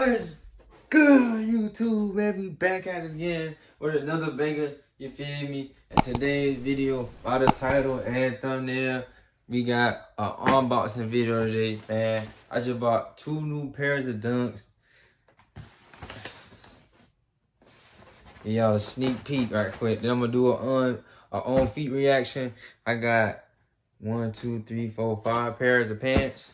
What's good, YouTube, man? We back at it again with another banger, you feel me? And today's video, by the title and thumbnail, we got an unboxing video today, man. I just bought 2 new pairs of dunks. And y'all a sneak peek right quick. Then I'm gonna do a on feet reaction. I got 1, 2, 3, 4, 5 pairs of pants.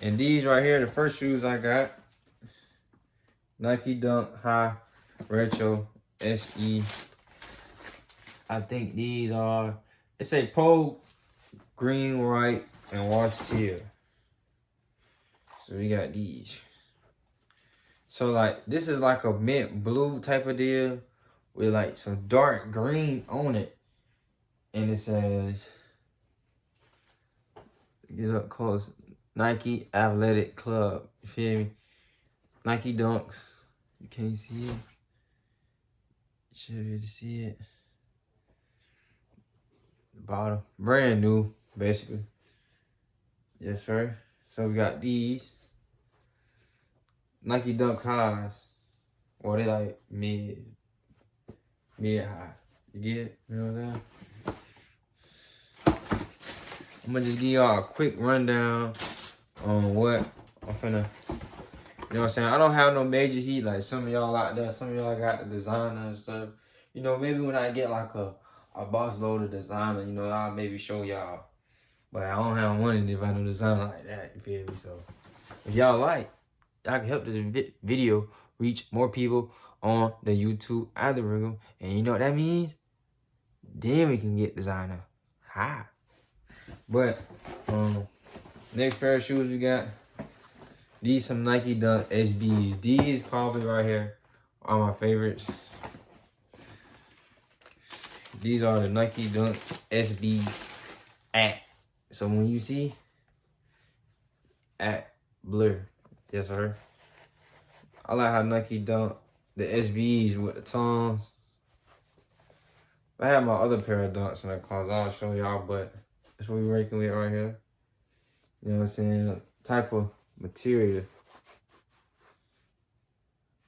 And these right here, the first shoes I got, Nike Dunk High Retro SE. I think these are, it say Pro Green, White, and Wash Teal. So we got these. So like, this is like a mint blue type of deal with like some dark green on it. And it says, get up close, Nike Athletic Club. You feel me? Nike Dunks. You can't see it. You should be able to see it. The bottom. Brand new, basically. Yes, sir. So we got these. Nike Dunk Highs. Well, they like mid high. You get it? You know what I'm saying? I'm gonna just give y'all a quick rundown on what I'm finna, you know what I'm saying? I don't have no major heat like some of y'all out there. Some of y'all got the designer and stuff. You know, maybe when I get like a boss load of designer, you know, I'll maybe show y'all. But I don't have one if I no designer like that, you feel me? So if y'all like, y'all can help the video reach more people on the YouTube algorithm. And you know what that means? Then we can get designer. Hi. But next pair of shoes we got, these some Nike Dunk SBs. These probably right here are my favorites. These are the Nike Dunk SB at. So when you see at blur, yes sir. I like how Nike Dunk the SBs with the tongues. I have my other pair of dunks in the closet. I'll show y'all, but that's what we're working with right here. You know what I'm saying? Type of material.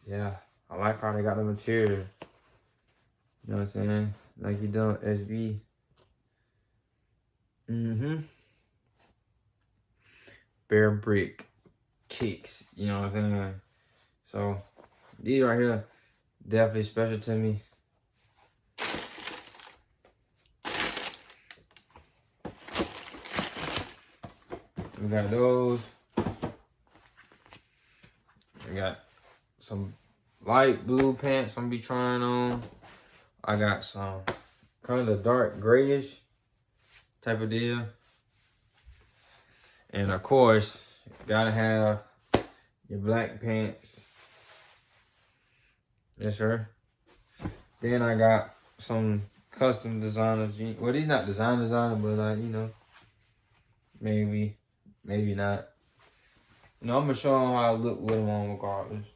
Yeah, I like how they got the material. You know what I'm saying? Nike Dunk SB. Bare brick kicks. You know what I'm saying? So these right here, definitely special to me. We got those. We got some light blue pants I'm gonna be trying on. I got some kind of dark grayish type of deal. And of course, gotta have your black pants. Yes, sir. Then I got some custom designer jeans. Well, these not designer, but like, you know, maybe not. You know, I'm gonna show them how I look with them on regardless.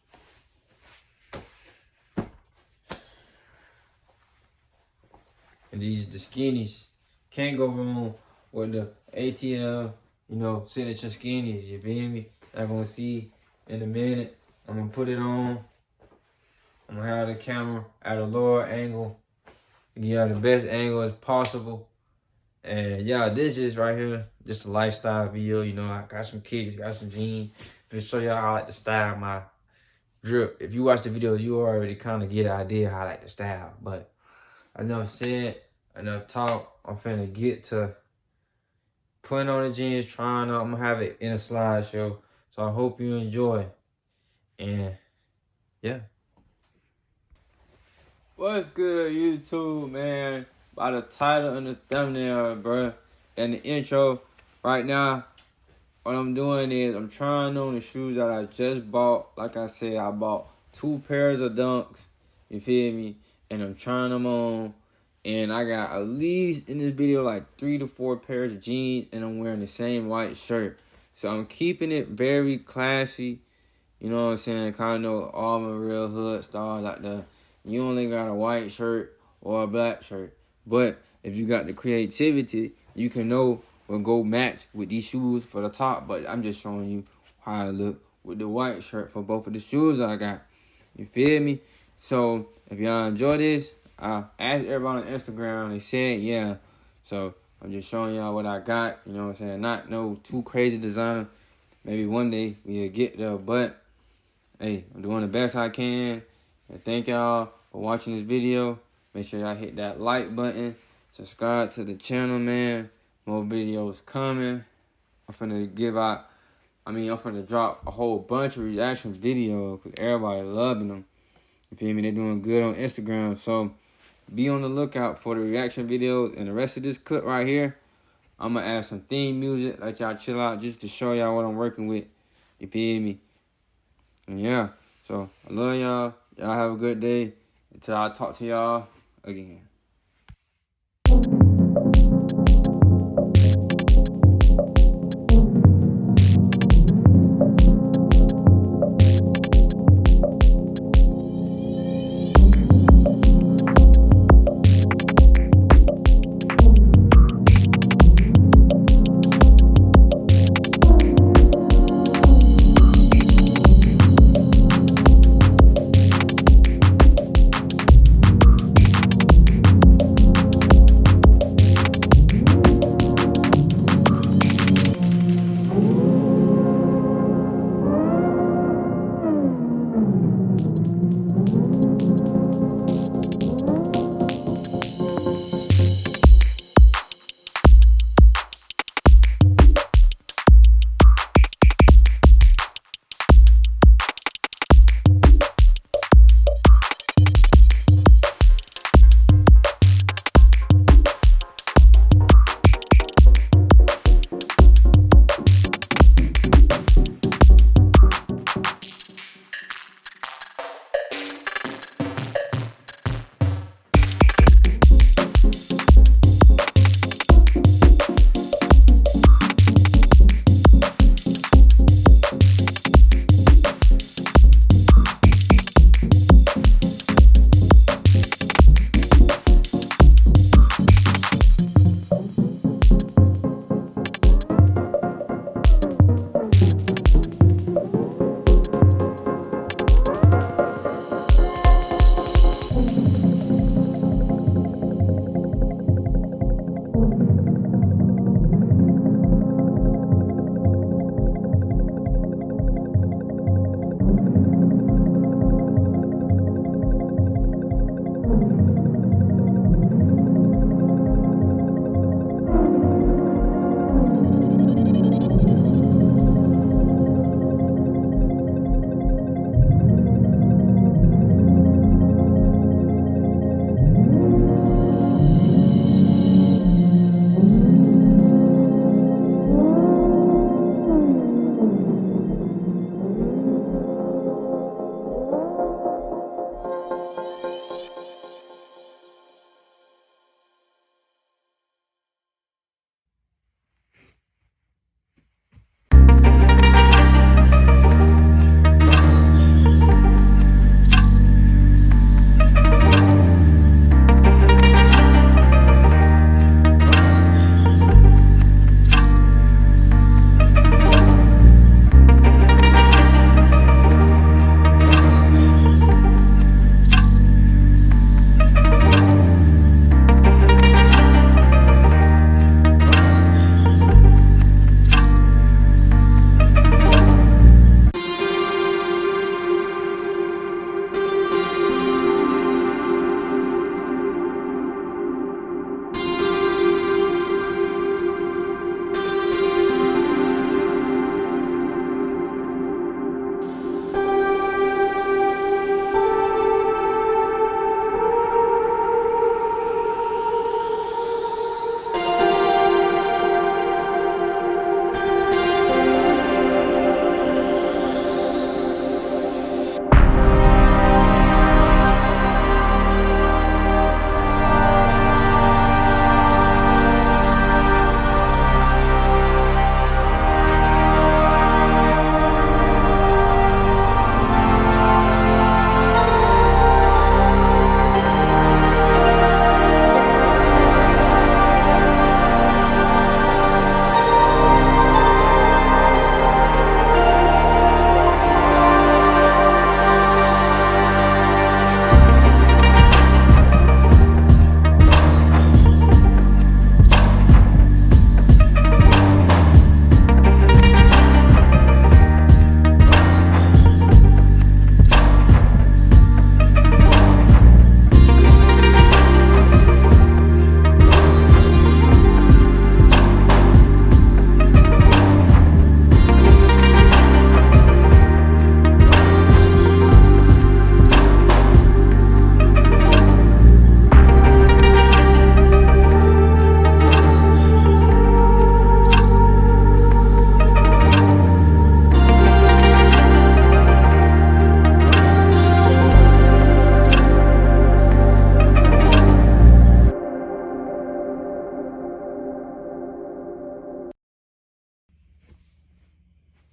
And these the skinnies. Can't go wrong with the ATL, you know, signature skinnies. You feel me? I'm gonna see in a minute. I'm gonna put it on. I'm gonna have the camera at a lower angle. Give you the best angle as possible. And yeah, this is right here, just a lifestyle video. You know, I got some kicks, got some jeans. To show y'all how I like to style my drip. If you watch the video, you already kind of get an idea how I like to style. But enough said, enough talk. I'm finna get to putting on the jeans, trying out. I'm gonna have it in a slideshow. So I hope you enjoy. And yeah. What's good, YouTube, man? By the title and the thumbnail, bro, and the intro, right now, what I'm doing is I'm trying on the shoes that I just bought. Like I said, I bought 2 pairs of dunks, you feel me? And I'm trying them on. And I got at least in this video like 3 to 4 pairs of jeans, and I'm wearing the same white shirt. So I'm keeping it very classy. You know what I'm saying? Kind of know all my real hood stars like the, you only got a white shirt or a black shirt. But if you got the creativity, you can know what go match with these shoes for the top. But I'm just showing you how I look with the white shirt for both of the shoes I got. You feel me? So if y'all enjoy this, I asked everybody on Instagram. They said yeah. So I'm just showing y'all what I got. You know what I'm saying? Not no too crazy designer. Maybe one day we'll get there. But hey, I'm doing the best I can. And thank y'all for watching this video. Make sure y'all hit that like button. Subscribe to the channel, man. More videos coming. I'm finna drop a whole bunch of reaction videos because everybody loving them. You feel me? They're doing good on Instagram. So be on the lookout for the reaction videos. And the rest of this clip right here, I'm going to add some theme music. Let y'all chill out just to show y'all what I'm working with. You feel me? And yeah. So I love y'all. Y'all have a good day. Until I talk to y'all again.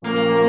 Bye.